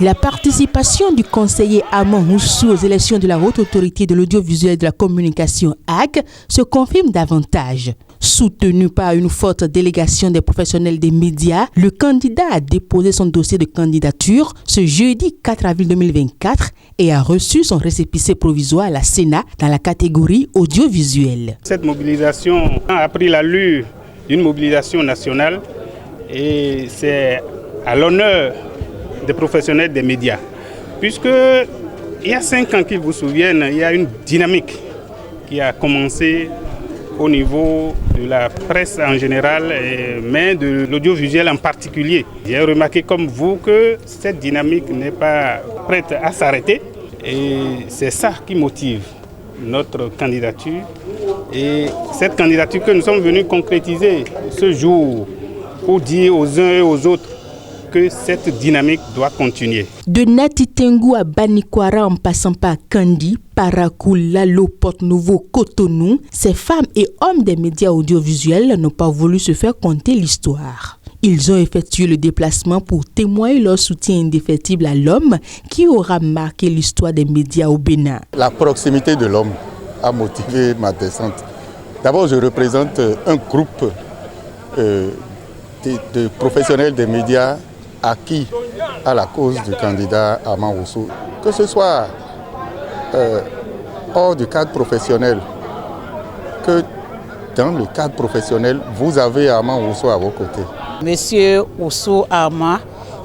La participation du conseiller Armand Roussou aux élections de la Haute Autorité de l'Audiovisuel et de la Communication HAC se confirme davantage. Soutenu par une forte délégation des professionnels des médias, le candidat a déposé son dossier de candidature ce jeudi 4 avril 2024 et a reçu son récépissé provisoire à la Sénat dans la catégorie audiovisuelle. Cette mobilisation a pris l'allure d'une mobilisation nationale et c'est à l'honneur des professionnels des médias. Puisque il y a 5 ans qu'ils vous souviennent, il y a une dynamique qui a commencé au niveau de la presse en général, mais de l'audiovisuel en particulier. J'ai remarqué comme vous que cette dynamique n'est pas prête à s'arrêter et c'est ça qui motive notre candidature. Et cette candidature que nous sommes venus concrétiser ce jour pour dire aux uns et aux autres que cette dynamique doit continuer. De Nati Tengu à Banikwara en passant par Kandi, Parakou, Lalo, Porte-Nouveau, Cotonou, ces femmes et hommes des médias audiovisuels n'ont pas voulu se faire conter l'histoire. Ils ont effectué le déplacement pour témoigner leur soutien indéfectible à l'homme qui aura marqué l'histoire des médias au Bénin. La proximité de l'homme a motivé ma descente. D'abord, je représente un groupe de professionnels des médias acquis à la cause du candidat Armand Roussou, que ce soit hors du cadre professionnel, que dans le cadre professionnel, vous avez Armand Roussou à vos côtés. Monsieur Roussou Armand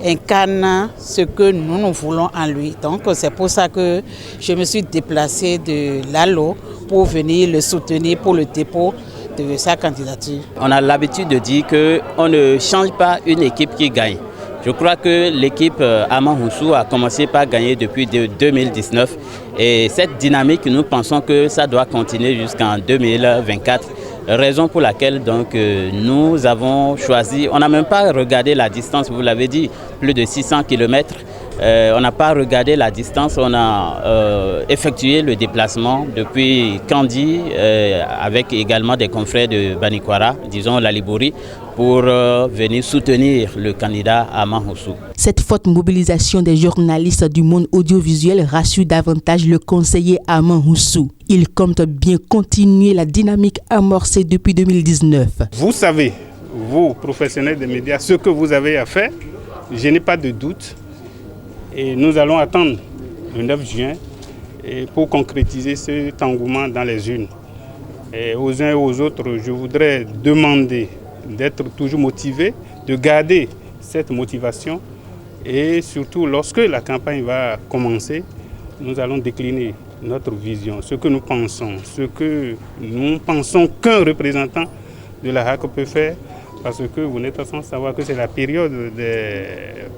incarne ce que nous voulons en lui. Donc c'est pour ça que je me suis déplacée de Lalo pour venir le soutenir pour le dépôt de sa candidature. On a l'habitude de dire qu'on ne change pas une équipe qui gagne. Je crois que l'équipe Armand Roussou a commencé par gagner depuis 2019 et cette dynamique, nous pensons que ça doit continuer jusqu'en 2024. Raison pour laquelle donc, nous avons choisi, on n'a même pas regardé la distance, vous l'avez dit, plus de 600 km. On n'a pas regardé la distance, on a effectué le déplacement depuis Kandi avec également des confrères de Banikwara, disons la Libouri, pour venir soutenir le candidat Armand Roussou. Cette forte mobilisation des journalistes du monde audiovisuel rassure davantage le conseiller Armand Roussou. Il compte bien continuer la dynamique amorcée depuis 2019. Vous savez, vous, professionnels des médias, ce que vous avez à faire, je n'ai pas de doute. Et nous allons attendre le 9 juin pour concrétiser cet engouement dans les urnes. Et aux uns et aux autres, je voudrais demander d'être toujours motivés, de garder cette motivation. Et surtout, lorsque la campagne va commencer, nous allons décliner notre vision, ce que nous pensons qu'un représentant de la HAC peut faire. Parce que vous n'êtes pas sans savoir que c'est la période des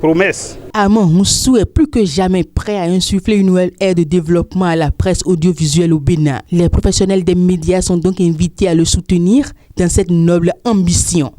promesses. Armand Roussou est plus que jamais prêt à insuffler une nouvelle ère de développement à la presse audiovisuelle au Bénin. Les professionnels des médias sont donc invités à le soutenir dans cette noble ambition.